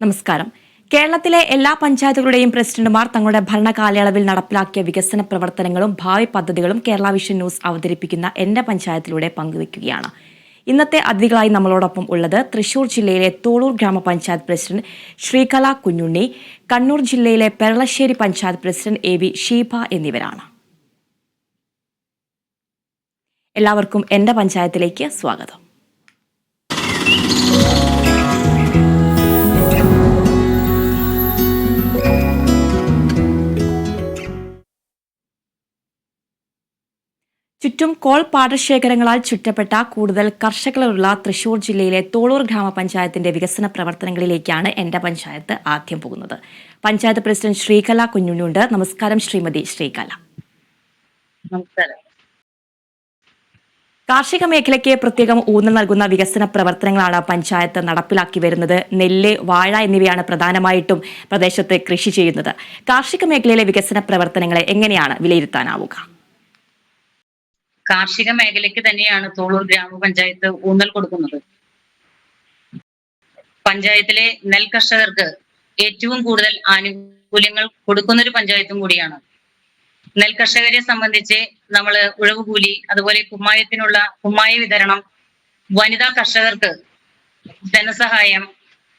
നമസ്കാരം. കേരളത്തിലെ എല്ലാ പഞ്ചായത്തുകളുടെയും പ്രസിഡന്റുമാർ തങ്ങളുടെ ഭരണകാലയളവിൽ നടപ്പിലാക്കിയ വികസന പ്രവർത്തനങ്ങളും ഭാവി പദ്ധതികളും കേരള വിഷൻ ന്യൂസ് അവതരിപ്പിക്കുന്ന എന്റെ പഞ്ചായത്തിലൂടെ പങ്കുവയ്ക്കുകയാണ്. ഇന്നത്തെ അതിഥികളായി നമ്മളോടൊപ്പം ഉള്ളത് തൃശൂർ ജില്ലയിലെ തോളൂർ ഗ്രാമപഞ്ചായത്ത് പ്രസിഡന്റ് ശ്രീകല കുഞ്ഞുണ്ണി, കണ്ണൂർ ജില്ലയിലെ പെരളശ്ശേരി പഞ്ചായത്ത് പ്രസിഡന്റ് AV ഷീബ എന്നിവരാണ്. എല്ലാവർക്കും എന്റെ പഞ്ചായത്തിലേക്ക് സ്വാഗതം. ചുറ്റും കോൾ പാടശേഖരങ്ങളാൽ ചുറ്റപ്പെട്ട കൂടുതൽ കർഷകരുള്ള തൃശൂർ ജില്ലയിലെ തോളൂർ ഗ്രാമപഞ്ചായത്തിന്റെ വികസന പ്രവർത്തനങ്ങളിലേക്കാണ് എന്റെ പഞ്ചായത്ത് ആദ്യം പോകുന്നത്. പഞ്ചായത്ത് പ്രസിഡന്റ് ശ്രീകല കുഞ്ഞുണ്ണിയുണ്ട്. നമസ്കാരം ശ്രീമതി ശ്രീകല. നമസ്കാരം. കാർഷിക മേഖലയ്ക്ക് പ്രത്യേകം ഊന്നൽ നൽകുന്ന വികസന പ്രവർത്തനങ്ങളാണ് പഞ്ചായത്ത് നടപ്പിലാക്കി വരുന്നത്. നെല്ല്, വാഴ എന്നിവയാണ് പ്രധാനമായിട്ടും പ്രദേശത്ത് കൃഷി ചെയ്യുന്നത്. കാർഷിക മേഖലയിലെ വികസന പ്രവർത്തനങ്ങളെ എങ്ങനെയാണ് വിലയിരുത്താനാവുക? കാർഷിക മേഖലയ്ക്ക് തന്നെയാണ് തോളൂർ ഗ്രാമപഞ്ചായത്ത് ഊന്നൽ കൊടുക്കുന്നത്. പഞ്ചായത്തിലെ നെൽ കർഷകർക്ക് ഏറ്റവും കൂടുതൽ ആനുകൂല്യങ്ങൾ കൊടുക്കുന്ന ഒരു പഞ്ചായത്തും കൂടിയാണ്. നെൽ കർഷകരെ സംബന്ധിച്ച് നമ്മൾ ഉഴവുകൂലി, അതുപോലെ കുമ്മായ വിതരണം, വനിതാ കർഷകർക്ക് ധനസഹായം,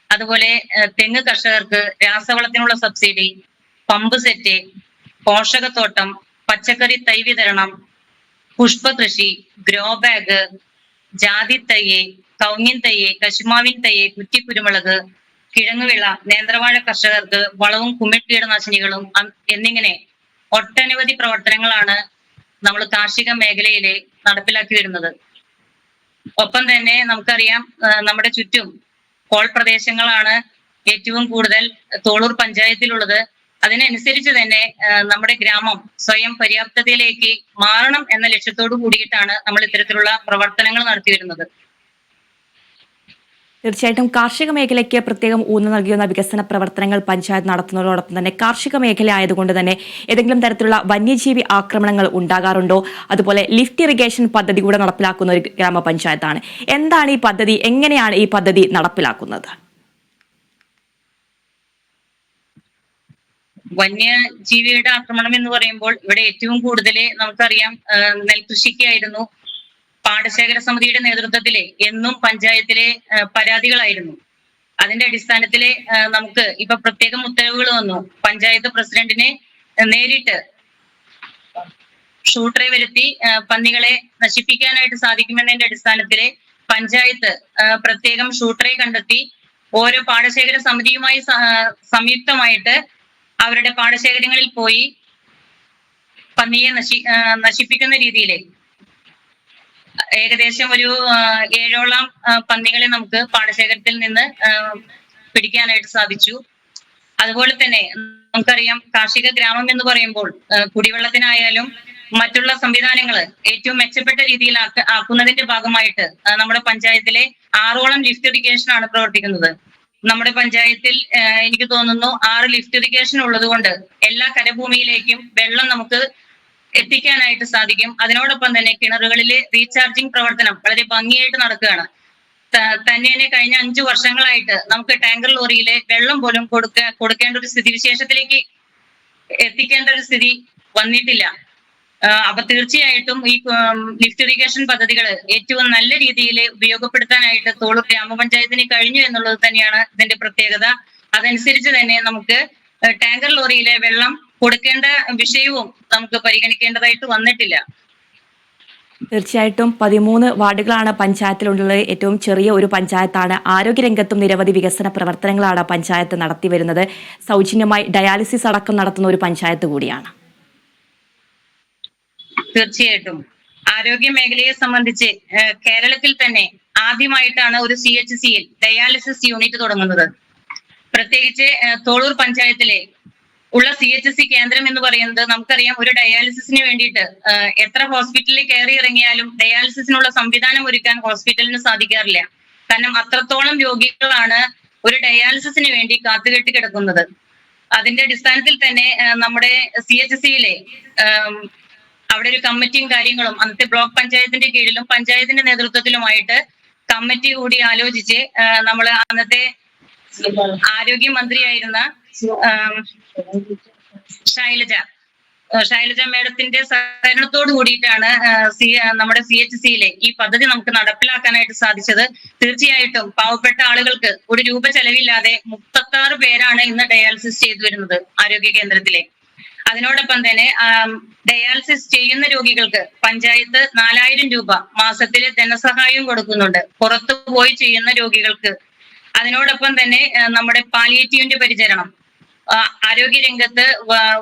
അതുപോലെ തെങ്ങ് കർഷകർക്ക് രാസവളത്തിനുള്ള സബ്സിഡി, പമ്പ് സെറ്റ്, പോഷകത്തോട്ടം, പച്ചക്കറി തൈ വിതരണം, പുഷ്പകൃഷി, ഗ്രോ ബാഗ്, ജാതി തയ്യ്, കൗങ്ങിൻ തയ്യ്, കശുമാവിൻ തയ്യ്, കുറ്റിക്കുരുമുളക്, കിഴങ്ങുവിള, നേന്ത്രവാഴ കർഷകർക്ക് വളവും കുമിൾകീടനാശിനികളും എന്നിങ്ങനെ ഒട്ടനവധി പ്രവർത്തനങ്ങളാണ് നമ്മൾ കാർഷിക മേഖലയിൽ നടപ്പിലാക്കി വരുന്നത്. ഒപ്പം തന്നെ നമുക്കറിയാം, നമ്മുടെ ചുറ്റും കോൾ പ്രദേശങ്ങളാണ് ഏറ്റവും കൂടുതൽ തോളൂർ പഞ്ചായത്തിലുള്ളത്. അതിനനുസരിച്ച് തന്നെ നമ്മുടെ ഗ്രാമം സ്വയം പര്യാപ്തതയിലേക്ക് മാറണം എന്ന ലക്ഷ്യത്തോടു കൂടിയിട്ടാണ് നമ്മൾ ഇത്തരത്തിലുള്ള പ്രവർത്തനങ്ങൾ നടത്തി വരുന്നത്. തീർച്ചയായിട്ടും കാർഷിക മേഖലയ്ക്ക് പ്രത്യേകം ഊന്നൽ നൽകിയുന്ന വികസന പ്രവർത്തനങ്ങൾ പഞ്ചായത്ത് നടത്തുന്നതോടൊപ്പം തന്നെ കാർഷിക മേഖല ആയതുകൊണ്ട് തന്നെ ഏതെങ്കിലും തരത്തിലുള്ള വന്യജീവി ആക്രമണങ്ങൾ ഉണ്ടാകാറുണ്ടോ? അതുപോലെ ലിഫ്റ്റ് ഇറിഗേഷൻ പദ്ധതി കൂടെ നടപ്പിലാക്കുന്ന ഒരു ഗ്രാമപഞ്ചായത്താണ്. എന്താണ് ഈ പദ്ധതി? എങ്ങനെയാണ് ഈ പദ്ധതി നടപ്പിലാക്കുന്നത്? വന്യജീവിയുടെ ആക്രമണം എന്ന് പറയുമ്പോൾ ഇവിടെ ഏറ്റവും കൂടുതൽ നമുക്കറിയാം നെൽകൃഷിക്കായിരുന്നു പാടശേഖര സമിതിയുടെ നേതൃത്വത്തില് എന്നും പഞ്ചായത്തിലെ പരാതികളായിരുന്നു. അതിന്റെ അടിസ്ഥാനത്തില് നമുക്ക് ഇപ്പൊ പ്രത്യേകം ഉത്തരവുകൾ വന്നു. പഞ്ചായത്ത് പ്രസിഡന്റിനെ നേരിട്ട് ഷൂട്ടറെ വരുത്തി പന്നികളെ നശിപ്പിക്കാനായിട്ട് സാധിക്കുമെന്നതിന്റെ അടിസ്ഥാനത്തില് പഞ്ചായത്ത് പ്രത്യേകം ഷൂട്ടറെ കണ്ടെത്തി ഓരോ പാടശേഖര സമിതിയുമായി സംയുക്തമായിട്ട് അവരുടെ പാടശേഖരങ്ങളിൽ പോയി പന്നിയെ നശിപ്പിക്കുന്ന രീതിയിൽ ഏകദേശം ഒരു 7ഓളം പന്നികളെ നമുക്ക് പാടശേഖരത്തിൽ നിന്ന് പിടിക്കാനായിട്ട് സാധിച്ചു. അതുപോലെ തന്നെ നമുക്കറിയാം, കാർഷിക ഗ്രാമം എന്ന് പറയുമ്പോൾ കുടിവെള്ളത്തിനായാലും മറ്റുള്ള സംവിധാനങ്ങൾ ഏറ്റവും മെച്ചപ്പെട്ട രീതിയിൽ ആക്കുന്നതിന്റെ ഭാഗമായിട്ട് നമ്മുടെ പഞ്ചായത്തിലെ 6ഓളം ലിഫ്റ്റ് ഇറിഗേഷൻ ആണ് പ്രവർത്തിക്കുന്നത്. നമ്മുടെ പഞ്ചായത്തിൽ എനിക്ക് തോന്നുന്നു 6 ലിഫ്റ്റ് ഇറിഗേഷൻ ഉള്ളത് കൊണ്ട് എല്ലാ കരഭൂമിയിലേക്കും വെള്ളം നമുക്ക് എത്തിക്കാനായിട്ട് സാധിക്കും. അതിനോടൊപ്പം തന്നെ കിണറുകളിലെ റീചാർജിങ് പ്രവർത്തനം വളരെ ഭംഗിയായിട്ട് നടക്കുകയാണ്. തന്നെ കഴിഞ്ഞ 5 വർഷങ്ങളായിട്ട് നമുക്ക് ടാങ്കർ ലോറിയിലെ വെള്ളം പോലും കൊടുക്കേണ്ട ഒരു സ്ഥിതിവിശേഷത്തിലേക്ക് എത്തിക്കേണ്ട ഒരു സ്ഥിതി വന്നിട്ടില്ല. അപ്പൊ തീർച്ചയായിട്ടും ഈ ലിഫ്റ്റ് ഇറിഗേഷൻ പദ്ധതികൾ ഏറ്റവും നല്ല രീതിയിൽ ഉപയോഗപ്പെടുത്താനായിട്ട് തോളൂർ ഗ്രാമപഞ്ചായത്തിന് കഴിഞ്ഞു എന്നുള്ളത് തന്നെയാണ് ഇതിന്റെ പ്രത്യേകത. അതനുസരിച്ച് തന്നെ നമുക്ക് ടാങ്കർ ലോറിയിലെ വെള്ളം കൊടുക്കേണ്ട വിഷയവും നമുക്ക് പരിഗണിക്കേണ്ടതായിട്ട് വന്നിട്ടില്ല. തീർച്ചയായിട്ടും 13 വാർഡുകളാണ് പഞ്ചായത്തിലുള്ളത്. ഏറ്റവും ചെറിയ ഒരു പഞ്ചായത്താണ്. ആരോഗ്യരംഗത്തും നിരവധി വികസന പ്രവർത്തനങ്ങളാണ് പഞ്ചായത്ത് നടത്തി വരുന്നത്. സൗജന്യമായി ഡയാലിസിസ് അടക്കം നടത്തുന്ന ഒരു പഞ്ചായത്ത് കൂടിയാണ്. തീർച്ചയായിട്ടും ആരോഗ്യ മേഖലയെ സംബന്ധിച്ച് കേരളത്തിൽ തന്നെ ആദ്യമായിട്ടാണ് ഒരു CHCയിൽ ഡയാലിസിസ് യൂണിറ്റ് തുടങ്ങുന്നത്. പ്രത്യേകിച്ച് തോളൂർ പഞ്ചായത്തിലെ ഉള്ള CHC കേന്ദ്രം എന്ന് പറയുന്നത് നമുക്കറിയാം, ഒരു ഡയാലിസിസിന് വേണ്ടിയിട്ട് എത്ര ഹോസ്പിറ്റലിൽ കയറി ഇറങ്ങിയാലും ഡയാലിസിസിനുള്ള സംവിധാനം ഒരുക്കാൻ ഹോസ്പിറ്റലിന് സാധിക്കാറില്ല. കാരണം അത്രത്തോളം രോഗികളാണ് ഒരു ഡയാലിസിസിന് വേണ്ടി കാത്തുകെട്ടി കിടക്കുന്നത്. അതിന്റെ അടിസ്ഥാനത്തിൽ തന്നെ നമ്മുടെ CHCയിലെ അവിടെ ഒരു കമ്മിറ്റിയും കാര്യങ്ങളും അന്നത്തെ ബ്ലോക്ക് പഞ്ചായത്തിന്റെ കീഴിലും പഞ്ചായത്തിന്റെ നേതൃത്വത്തിലുമായിട്ട് കമ്മിറ്റി കൂടി ആലോചിച്ച് നമ്മൾ അന്നത്തെ ആരോഗ്യമന്ത്രിയായിരുന്ന ശൈലജ മേഡത്തിന്റെ സഹകരണത്തോട് കൂടിയിട്ടാണ് നമ്മുടെ CHC-യിലെ ഈ പദ്ധതി നമുക്ക് നടപ്പിലാക്കാനായിട്ട് സാധിച്ചത്. തീർച്ചയായിട്ടും പാവപ്പെട്ട ആളുകൾക്ക് ഒരു രൂപ ചെലവില്ലാതെ 36 പേരാണ് ഇന്ന് ഡയാലിസിസ് ചെയ്തു വരുന്നത് ആരോഗ്യ കേന്ദ്രത്തിലെ. അതിനോടൊപ്പം തന്നെ ഡയാലിസിസ് ചെയ്യുന്ന രോഗികൾക്ക് പഞ്ചായത്ത് 4000 രൂപ മാസത്തിലെ ധനസഹായം കൊടുക്കുന്നുണ്ട് പുറത്തു പോയി ചെയ്യുന്ന രോഗികൾക്ക്. അതിനോടൊപ്പം തന്നെ നമ്മുടെ പാലിയേറ്റീവിന്റെ പരിചരണം ആരോഗ്യ രംഗത്ത്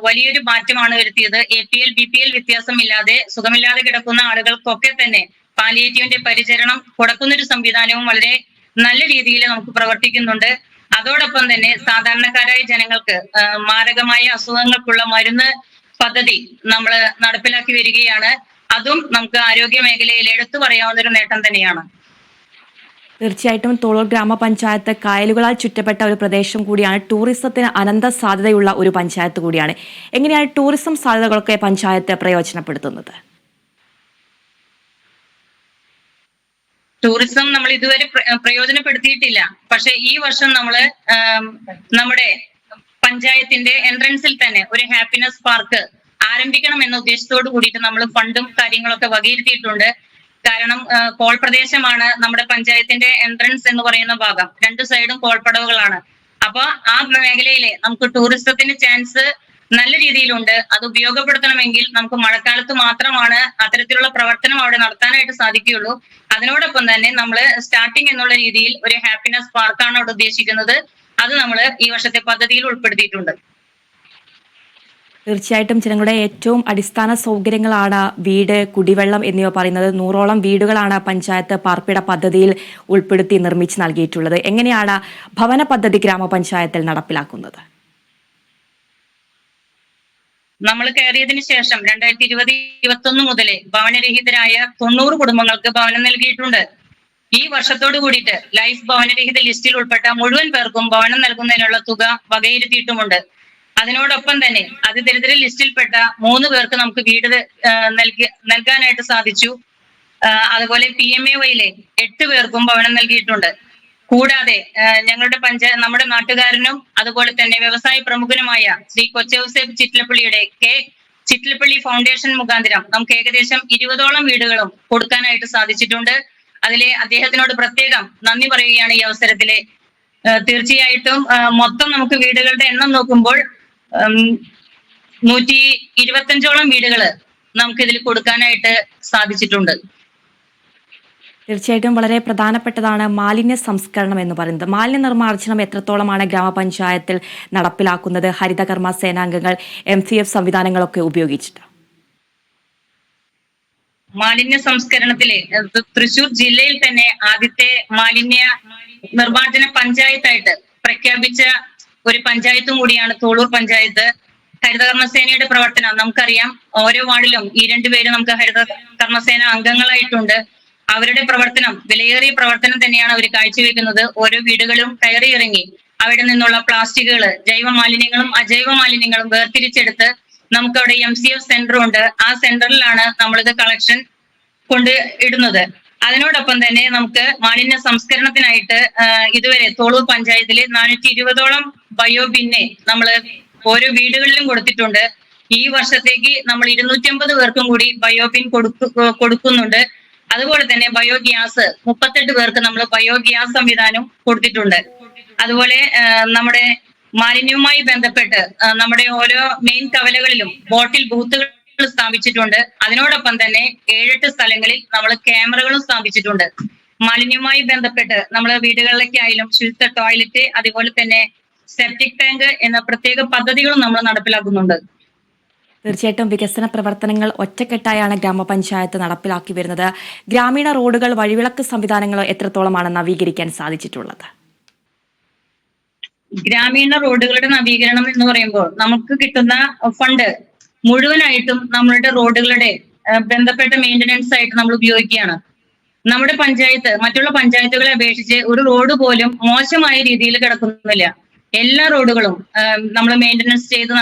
വലിയൊരു മാറ്റമാണ് വരുത്തിയത്. APL BPL വ്യത്യാസമില്ലാതെ സുഖമില്ലാതെ കിടക്കുന്ന ആളുകൾക്കൊക്കെ തന്നെ പാലിയേറ്റീവിന്റെ പരിചരണം കൊടുക്കുന്നൊരു സംവിധാനവും വളരെ നല്ല രീതിയിൽ നമുക്ക് പ്രവർത്തിക്കുന്നുണ്ട്. അതോടൊപ്പം തന്നെ സാധാരണക്കാരായ ജനങ്ങൾക്ക് മാരകമായ അസുഖങ്ങൾക്കുള്ള മരുന്ന് പദ്ധതി നമ്മൾ നടപ്പിലാക്കി വരികയാണ്. അതും നമുക്ക് ആരോഗ്യ മേഖലയിൽ എടുത്തു പറയാവുന്ന ഒരു നേട്ടം തന്നെയാണ്. തീർച്ചയായിട്ടും തോളൂർ ഗ്രാമപഞ്ചായത്ത് കായലുകളാൽ ചുറ്റപ്പെട്ട ഒരു പ്രദേശം കൂടിയാണ്. ടൂറിസത്തിന് അനന്ത സാധ്യതയുള്ള ഒരു പഞ്ചായത്ത് കൂടിയാണ്. എങ്ങനെയാണ് ടൂറിസം സാധ്യതകളൊക്കെ പഞ്ചായത്ത് പ്രയോജനപ്പെടുത്തുന്നത്? ടൂറിസം നമ്മൾ ഇതുവരെ പ്രയോജനപ്പെടുത്തിയിട്ടില്ല. പക്ഷെ ഈ വർഷം നമ്മുടെ പഞ്ചായത്തിന്റെ എൻട്രൻസിൽ തന്നെ ഒരു ഹാപ്പിനെസ് പാർക്ക് ആരംഭിക്കണം എന്ന ഉദ്ദേശത്തോട് കൂടിയിട്ട് നമ്മൾ ഫണ്ടും കാര്യങ്ങളൊക്കെ വകയിരുത്തിയിട്ടുണ്ട്. കാരണം കോൾ പ്രദേശമാണ് നമ്മുടെ പഞ്ചായത്തിന്റെ എൻട്രൻസ് എന്ന് പറയുന്ന ഭാഗം. 2 സൈഡും കോൾപ്പടവുകളാണ്. അപ്പൊ ആ മേഖലയിലെ നമുക്ക് ടൂറിസത്തിന് ചാൻസ് നല്ല രീതിയിലുണ്ട്. അത് ഉപയോഗപ്പെടുത്തണമെങ്കിൽ നമുക്ക് മഴക്കാലത്ത് മാത്രമാണ് അത്തരത്തിലുള്ള പ്രവർത്തനം അവിടെ നടത്താനായിട്ട് സാധിക്കുകയുള്ളൂ. അതിനോടൊപ്പം തന്നെ നമ്മൾ സ്റ്റാർട്ടിങ് എന്നുള്ള രീതിയിൽ ഒരു ഹാപ്പിനെസ് പാർക്കാണ് അവിടെ ഉദ്ദേശിക്കുന്നത്. അത് നമ്മൾ ഈ വർഷത്തെ പദ്ധതിയിൽ ഉൾപ്പെടുത്തിയിട്ടുണ്ട്. തീർച്ചയായിട്ടും ജനങ്ങളുടെ ഏറ്റവും അടിസ്ഥാന സൗകര്യങ്ങളാണ് വീട്, കുടിവെള്ളം എന്നിവ പറയുന്നത്. 100ഓളം വീടുകളാണ് പഞ്ചായത്ത് പാർപ്പിട പദ്ധതിയിൽ ഉൾപ്പെടുത്തി നിർമ്മിച്ച് നൽകിയിട്ടുള്ളത്. എങ്ങനെയാണ് ഭവന പദ്ധതി ഗ്രാമപഞ്ചായത്തിൽ നടപ്പിലാക്കുന്നത്? നമ്മൾ കയറിയതിനു ശേഷം 2020-21 മുതൽ ഭവനരഹിതരായ 90 കുടുംബങ്ങൾക്ക് ഭവനം നൽകിയിട്ടുണ്ട്. ഈ വർഷത്തോട് കൂടിയിട്ട് ലൈഫ് ഭവനരഹിത ലിസ്റ്റിൽ ഉൾപ്പെട്ട മുഴുവൻ പേർക്കും ഭവനം നൽകുന്നതിനുള്ള തുക വകയിരുത്തിയിട്ടുമുണ്ട്. അതിനോടൊപ്പം തന്നെ അതിദരിദ്ര ലിസ്റ്റിൽപ്പെട്ട 3 പേർക്ക് നമുക്ക് വീട് നൽകാനായിട്ട് സാധിച്ചു. അതുപോലെ PMAY-യിലെ 8 പേർക്കും ഭവനം നൽകിയിട്ടുണ്ട്. കൂടാതെ ഞങ്ങളുടെ നമ്മുടെ നാട്ടുകാരനും അതുപോലെ തന്നെ വ്യവസായ പ്രമുഖനുമായ ശ്രീ കൊച്ചൗസേബ് ചിറ്റിലപ്പള്ളിയുടെ ചിറ്റിലപ്പള്ളി ഫൗണ്ടേഷൻ മുഖാന്തരം നമുക്ക് ഏകദേശം 20ഓളം വീടുകളും കൊടുക്കാനായിട്ട് സാധിച്ചിട്ടുണ്ട്. അതിലെ അദ്ദേഹത്തിനോട് പ്രത്യേകം നന്ദി പറയുകയാണ് ഈ അവസരത്തില്. തീർച്ചയായിട്ടും മൊത്തം നമുക്ക് വീടുകളുടെ എണ്ണം നോക്കുമ്പോൾ 125ഓളം വീടുകള് നമുക്ക് ഇതിൽ കൊടുക്കാനായിട്ട് സാധിച്ചിട്ടുണ്ട്. തീർച്ചയായിട്ടും വളരെ പ്രധാനപ്പെട്ടതാണ് മാലിന്യ സംസ്കരണം എന്ന് പറയുന്നത്. മാലിന്യ നിർമ്മാർജ്ജനം എത്രത്തോളമാണ് ഗ്രാമപഞ്ചായത്തിൽ നടപ്പിലാക്കുന്നത്? ഹരിതകർമ്മ സേനാംഗങ്ങൾ MCF സംവിധാനങ്ങളൊക്കെ ഉപയോഗിച്ചിട്ട് മാലിന്യ സംസ്കരണത്തിലെ തൃശൂർ ജില്ലയിൽ തന്നെ ആദ്യത്തെ മാലിന്യ നിർമ്മാർജ്ജന പഞ്ചായത്തായിട്ട് പ്രഖ്യാപിച്ച ഒരു പഞ്ചായത്തും കൂടിയാണ് തോളൂർ പഞ്ചായത്ത്. ഹരിതകർമ്മസേനയുടെ പ്രവർത്തനം നമുക്കറിയാം. ഓരോ വാർഡിലും ഈ 2 പേര് നമുക്ക് ഹരിതകർമ്മസേന അംഗങ്ങളായിട്ടുണ്ട്. അവരുടെ പ്രവർത്തനം വിലയേറിയ പ്രവർത്തനം തന്നെയാണ് അവർ കാഴ്ചവെക്കുന്നത്. ഓരോ വീടുകളും കയറി ഇറങ്ങി അവിടെ നിന്നുള്ള പ്ലാസ്റ്റിക്കുകൾ, ജൈവ മാലിന്യങ്ങളും അജൈവ മാലിന്യങ്ങളും വേർതിരിച്ചെടുത്ത് നമുക്കവിടെ MCF സെന്റർ ഉണ്ട്. ആ സെന്ററിലാണ് നമ്മളിത് കളക്ഷൻ കൊണ്ട് ഇടുന്നത്. അതിനോടൊപ്പം തന്നെ നമുക്ക് മാലിന്യ സംസ്കരണത്തിനായിട്ട് ഇതുവരെ തോളൂർ പഞ്ചായത്തില് 420ഓളം ബയോബിന്നെ നമ്മൾ ഓരോ വീടുകളിലും കൊടുത്തിട്ടുണ്ട്. ഈ വർഷത്തേക്ക് നമ്മൾ 250 പേർക്കും കൂടി ബയോബിൻ കൊടുക്കുന്നുണ്ട്. അതുപോലെ തന്നെ ബയോഗ്യാസ് 38 പേർക്ക് നമ്മൾ ബയോഗ്യാസ് സംവിധാനം കൊടുത്തിട്ടുണ്ട്. അതുപോലെ നമ്മുടെ മാലിന്യവുമായി ബന്ധപ്പെട്ട് നമ്മുടെ ഓരോ മെയിൻ കവലകളിലും ബോട്ടിൽ ബൂത്തുകൾ സ്ഥാപിച്ചിട്ടുണ്ട്. അതിനോടൊപ്പം തന്നെ 7-8 സ്ഥലങ്ങളിൽ നമ്മൾ ക്യാമറകളും സ്ഥാപിച്ചിട്ടുണ്ട്. മാലിന്യവുമായി ബന്ധപ്പെട്ട് നമ്മൾ വീടുകളിലേക്കായാലും ശുചിത്വ ടോയ്ലറ്റ്, അതുപോലെ തന്നെ സെപ്റ്റിക് ടാങ്ക് എന്ന പ്രത്യേക പദ്ധതികളും നമ്മൾ നടപ്പിലാക്കുന്നുണ്ട്. തീർച്ചയായിട്ടും വികസന പ്രവർത്തനങ്ങൾ ഒറ്റക്കെട്ടായാണ് ഗ്രാമപഞ്ചായത്ത് നടപ്പിലാക്കി വരുന്നത്. ഗ്രാമീണ റോഡുകൾ, വഴിവിളക്ക് സംവിധാനങ്ങൾ എത്രത്തോളമാണ് നവീകരിക്കാൻ സാധിച്ചിട്ടുള്ളത്? ഗ്രാമീണ റോഡുകളുടെ നവീകരണം എന്ന് പറയുമ്പോൾ നമുക്ക് കിട്ടുന്ന ഫണ്ട് മുഴുവനായിട്ടും നമ്മളുടെ റോഡുകളുടെ ബന്ധപ്പെട്ട മെയിൻ്റനൻസ് ആയിട്ട് നമ്മൾ ഉപയോഗിക്കുകയാണ്. നമ്മുടെ പഞ്ചായത്ത് മറ്റുള്ള പഞ്ചായത്തുകളെ അപേക്ഷിച്ച് ഒരു റോഡ് പോലും മോശമായ രീതിയിൽ കിടക്കുന്നില്ല. എല്ലാ റോഡുകളും നമ്മൾ മെയിൻ്റനൻസ് ചെയ്ത്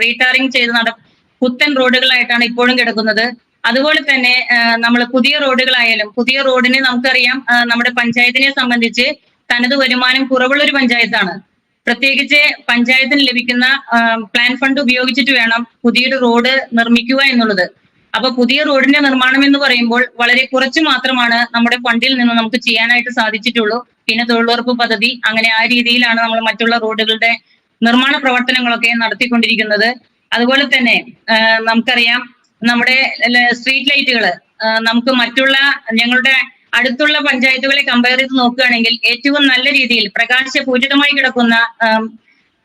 റീടാറിങ് ചെയ്ത് പുത്തൻ റോഡുകളായിട്ടാണ് ഇപ്പോഴും കിടക്കുന്നത്. അതുപോലെ തന്നെ നമ്മൾ പുതിയ റോഡുകളായാലും പുതിയ റോഡിന് നമുക്കറിയാം നമ്മുടെ പഞ്ചായത്തിനെ സംബന്ധിച്ച് തനത് വരുമാനം കുറവുള്ള ഒരു പഞ്ചായത്താണ്. പ്രത്യേകിച്ച് പഞ്ചായത്തിന് ലഭിക്കുന്ന പ്ലാൻ ഫണ്ട് ഉപയോഗിച്ചിട്ട് വേണം പുതിയൊരു റോഡ് നിർമ്മിക്കുക എന്നുള്ളത്. അപ്പൊ പുതിയ റോഡിന്റെ നിർമ്മാണം എന്ന് പറയുമ്പോൾ വളരെ കുറച്ച് മാത്രമാണ് നമ്മുടെ ഫണ്ടിൽ നിന്ന് നമുക്ക് ചെയ്യാനായിട്ട് സാധിച്ചിട്ടുള്ളൂ. പിന്നെ തൊഴിലുറപ്പ് പദ്ധതി, അങ്ങനെ ആ രീതിയിലാണ് നമ്മൾ മറ്റുള്ള റോഡുകളുടെ നിർമ്മാണ പ്രവർത്തനങ്ങളൊക്കെ നടത്തിക്കൊണ്ടിരിക്കുന്നത്. അതുപോലെ തന്നെ നമുക്കറിയാം നമ്മുടെ സ്ട്രീറ്റ് ലൈറ്റുകൾ നമുക്ക് മറ്റുള്ള ഞങ്ങളുടെ അടുത്തുള്ള പഞ്ചായത്തുകളെ കമ്പയർ ചെയ്ത് നോക്കുകയാണെങ്കിൽ ഏറ്റവും നല്ല രീതിയിൽ പ്രകാശപൂരിതമായി കിടക്കുന്ന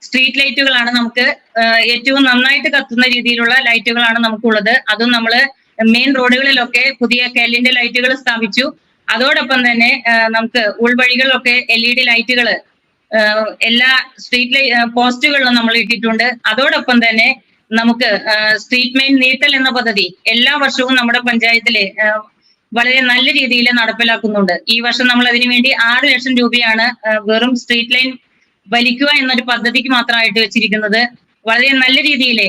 സ്ട്രീറ്റ് ലൈറ്റുകളാണ് നമുക്ക് ഏറ്റവും നന്നായിട്ട് കത്തുന്ന രീതിയിലുള്ള ലൈറ്റുകളാണ് നമുക്കുള്ളത്. അതും നമ്മൾ മെയിൻ റോഡുകളിലൊക്കെ പുതിയ കെല്ലിന്റെ ലൈറ്റുകൾ സ്ഥാപിച്ചു. അതോടൊപ്പം തന്നെ നമുക്ക് ഉൾവഴികളിലൊക്കെ LED ലൈറ്റുകൾ എല്ലാ സ്ട്രീറ്റ് പോസ്റ്റുകളിലും നമ്മൾ ഇട്ടിട്ടുണ്ട്. അതോടൊപ്പം തന്നെ നമുക്ക് സ്ട്രീറ്റ് മെയിൻ നീട്ടൽ എന്ന പദ്ധതി എല്ലാ വർഷവും നമ്മുടെ പഞ്ചായത്തിലെ വളരെ നല്ല രീതിയിൽ നടപ്പിലാക്കുന്നുണ്ട്. ഈ വർഷം നമ്മൾ അതിനു വേണ്ടി 6 ലക്ഷം രൂപയാണ് വെറും സ്ട്രീറ്റ് ലൈൻ വലിക്കുക എന്നൊരു പദ്ധതിക്ക് മാത്രമായിട്ട് വെച്ചിരിക്കുന്നത്. വളരെ നല്ല രീതിയിൽ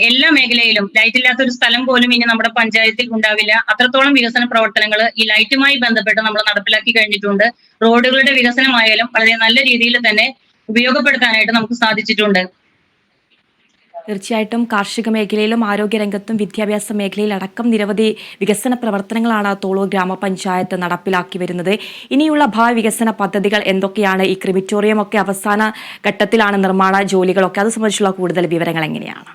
എല്ലാ മേഖലയിലും ലൈറ്റ് ഇല്ലാത്ത ഒരു സ്ഥലം പോലും ഇനി നമ്മുടെ പഞ്ചായത്തിൽ ഉണ്ടാവില്ല. അത്രത്തോളം വികസന പ്രവർത്തനങ്ങൾ ഈ ലൈറ്റുമായി ബന്ധപ്പെട്ട് നമ്മൾ നടപ്പിലാക്കി കഴിഞ്ഞിട്ടുണ്ട്. റോഡുകളുടെ വികസനമായാലും വളരെ നല്ല രീതിയിൽ തന്നെ ഉപയോഗപ്പെടുത്താനായിട്ട് നമുക്ക് സാധിച്ചിട്ടുണ്ട്. തീർച്ചയായിട്ടും കാർഷിക മേഖലയിലും ആരോഗ്യരംഗത്തും വിദ്യാഭ്യാസ മേഖലയിലടക്കം നിരവധി വികസന പ്രവർത്തനങ്ങളാണ് തോളൂർ ഗ്രാമപഞ്ചായത്ത് നടപ്പിലാക്കി വരുന്നത്. ഇനിയുള്ള ഭാവി വികസന പദ്ധതികൾ എന്തൊക്കെയാണ്? ഈ ക്രിമിറ്റോറിയം ഒക്കെ അവസാന ഘട്ടത്തിലാണ് നിർമ്മാണ ജോലികളൊക്കെ, അത് സംബന്ധിച്ചുള്ള കൂടുതൽ വിവരങ്ങൾ എങ്ങനെയാണ്?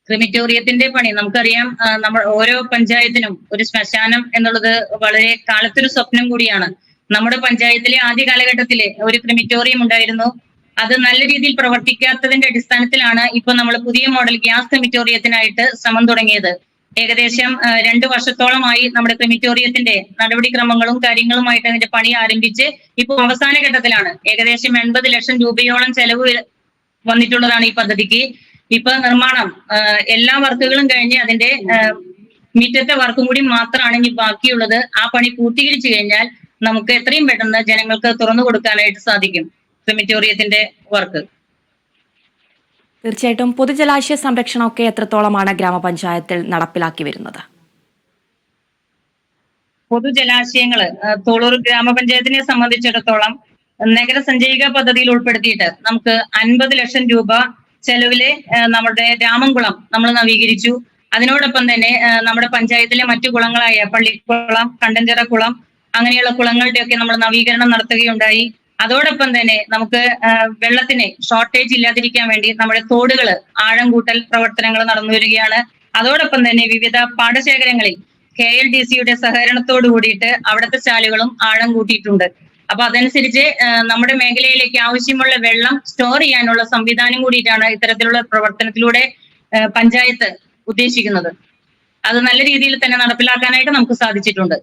ക്രിമിറ്റോറിയത്തിന്റെ പണി നമുക്കറിയാം. നമ്മൾ ഓരോ പഞ്ചായത്തിനും ഒരു ശ്മശാനം എന്നുള്ളത് വളരെ കാലത്തൊരു സ്വപ്നം കൂടിയാണ്. നമ്മുടെ പഞ്ചായത്തിലെ ആദ്യ കാലഘട്ടത്തില് ഒരു ക്രിമിറ്റോറിയം ഉണ്ടായിരുന്നു. അത് നല്ല രീതിയിൽ പ്രവർത്തിക്കാത്തതിന്റെ അടിസ്ഥാനത്തിലാണ് ഇപ്പൊ നമ്മൾ പുതിയ മോഡൽ ഗ്യാസ് ക്രിമിറ്റോറിയത്തിനായിട്ട് ശ്രമം തുടങ്ങിയത്. ഏകദേശം 2 വർഷത്തോളമായി നമ്മുടെ ക്രിമിറ്റോറിയത്തിന്റെ നടപടിക്രമങ്ങളും കാര്യങ്ങളുമായിട്ട് അതിന്റെ പണി ആരംഭിച്ച് ഇപ്പോൾ അവസാന ഘട്ടത്തിലാണ്. ഏകദേശം 80 ലക്ഷം രൂപയോളം ചെലവ് വന്നിട്ടുള്ളതാണ് ഈ പദ്ധതിക്ക്. ഇപ്പൊ നിർമ്മാണം എല്ലാ വർക്കുകളും കഴിഞ്ഞ് അതിന്റെ മുറ്റത്തെ വർക്കും കൂടി മാത്രമാണ് ഇനി ബാക്കിയുള്ളത്. ആ പണി പൂർത്തീകരിച്ചു കഴിഞ്ഞാൽ നമുക്ക് എത്രയും പെട്ടെന്ന് ജനങ്ങൾക്ക് തുറന്നു കൊടുക്കാനായിട്ട് സാധിക്കും ക്രിമിറ്റോറിയത്തിന്റെ വർക്ക്. തീർച്ചയായിട്ടും പൊതുജലാശയ സംരക്ഷണമൊക്കെ എത്രത്തോളമാണ് ഗ്രാമപഞ്ചായത്തിൽ നടപ്പിലാക്കി വരുന്നത്? പൊതുജലാശയങ്ങള് തോളൂർ ഗ്രാമപഞ്ചായത്തിനെ സംബന്ധിച്ചിടത്തോളം നഗരസഞ്ചയിക പദ്ധതിയിൽ ഉൾപ്പെടുത്തിയിട്ട് നമുക്ക് 50 ലക്ഷം രൂപ ചെലവില് നമ്മുടെ രാമൻകുളം നമ്മൾ നവീകരിച്ചു. അതിനോടൊപ്പം തന്നെ നമ്മുടെ പഞ്ചായത്തിലെ മറ്റു കുളങ്ങളായ പള്ളിക്കുളം, കണ്ടഞ്ചിറ കുളം, അങ്ങനെയുള്ള കുളങ്ങളുടെയൊക്കെ നമ്മൾ നവീകരണം നടത്തുകയുണ്ടായി. അതോടൊപ്പം തന്നെ നമുക്ക് വെള്ളത്തിന് ഷോർട്ടേജ് ഇല്ലാതിരിക്കാൻ വേണ്ടി നമ്മുടെ തോടുകള് ആഴം കൂട്ടൽ പ്രവർത്തനങ്ങൾ നടന്നു വരികയാണ്. അതോടൊപ്പം തന്നെ വിവിധ പാടശേഖരങ്ങളിൽ KLDCയുടെ സഹകരണത്തോട് കൂടിയിട്ട് അവിടുത്തെ ചാലുകളും ആഴം കൂട്ടിയിട്ടുണ്ട്. അപ്പൊ അതനുസരിച്ച് നമ്മുടെ മേഖലയിലേക്ക് ആവശ്യമുള്ള വെള്ളം സ്റ്റോർ ചെയ്യാനുള്ള സംവിധാനം കൂടിയിട്ടാണ് ഇത്തരത്തിലുള്ള പ്രവർത്തനത്തിലൂടെ പഞ്ചായത്ത് ഉദ്ദേശിക്കുന്നത്. അത് നല്ല രീതിയിൽ തന്നെ നടപ്പിലാക്കാനായിട്ട് നമുക്ക് സാധിച്ചിട്ടുണ്ട്.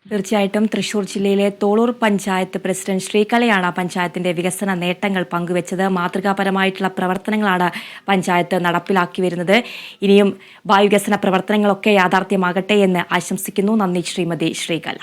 തീർച്ചയായിട്ടും തൃശൂർ ജില്ലയിലെ തോളൂർ പഞ്ചായത്ത് പ്രസിഡന്റ് ശ്രീകലയാണ് പഞ്ചായത്തിന്റെ വികസന നേട്ടങ്ങൾ പങ്കുവച്ചത്. മാതൃകാപരമായിട്ടുള്ള പ്രവർത്തനങ്ങളാണ് പഞ്ചായത്ത് നടപ്പിലാക്കി വരുന്നത്. ഇനിയും ഭാവി വികസന പ്രവർത്തനങ്ങളൊക്കെ യാഥാർത്ഥ്യമാകട്ടെ എന്ന് ആശംസിക്കുന്നു. നന്ദി ശ്രീമതി ശ്രീകല.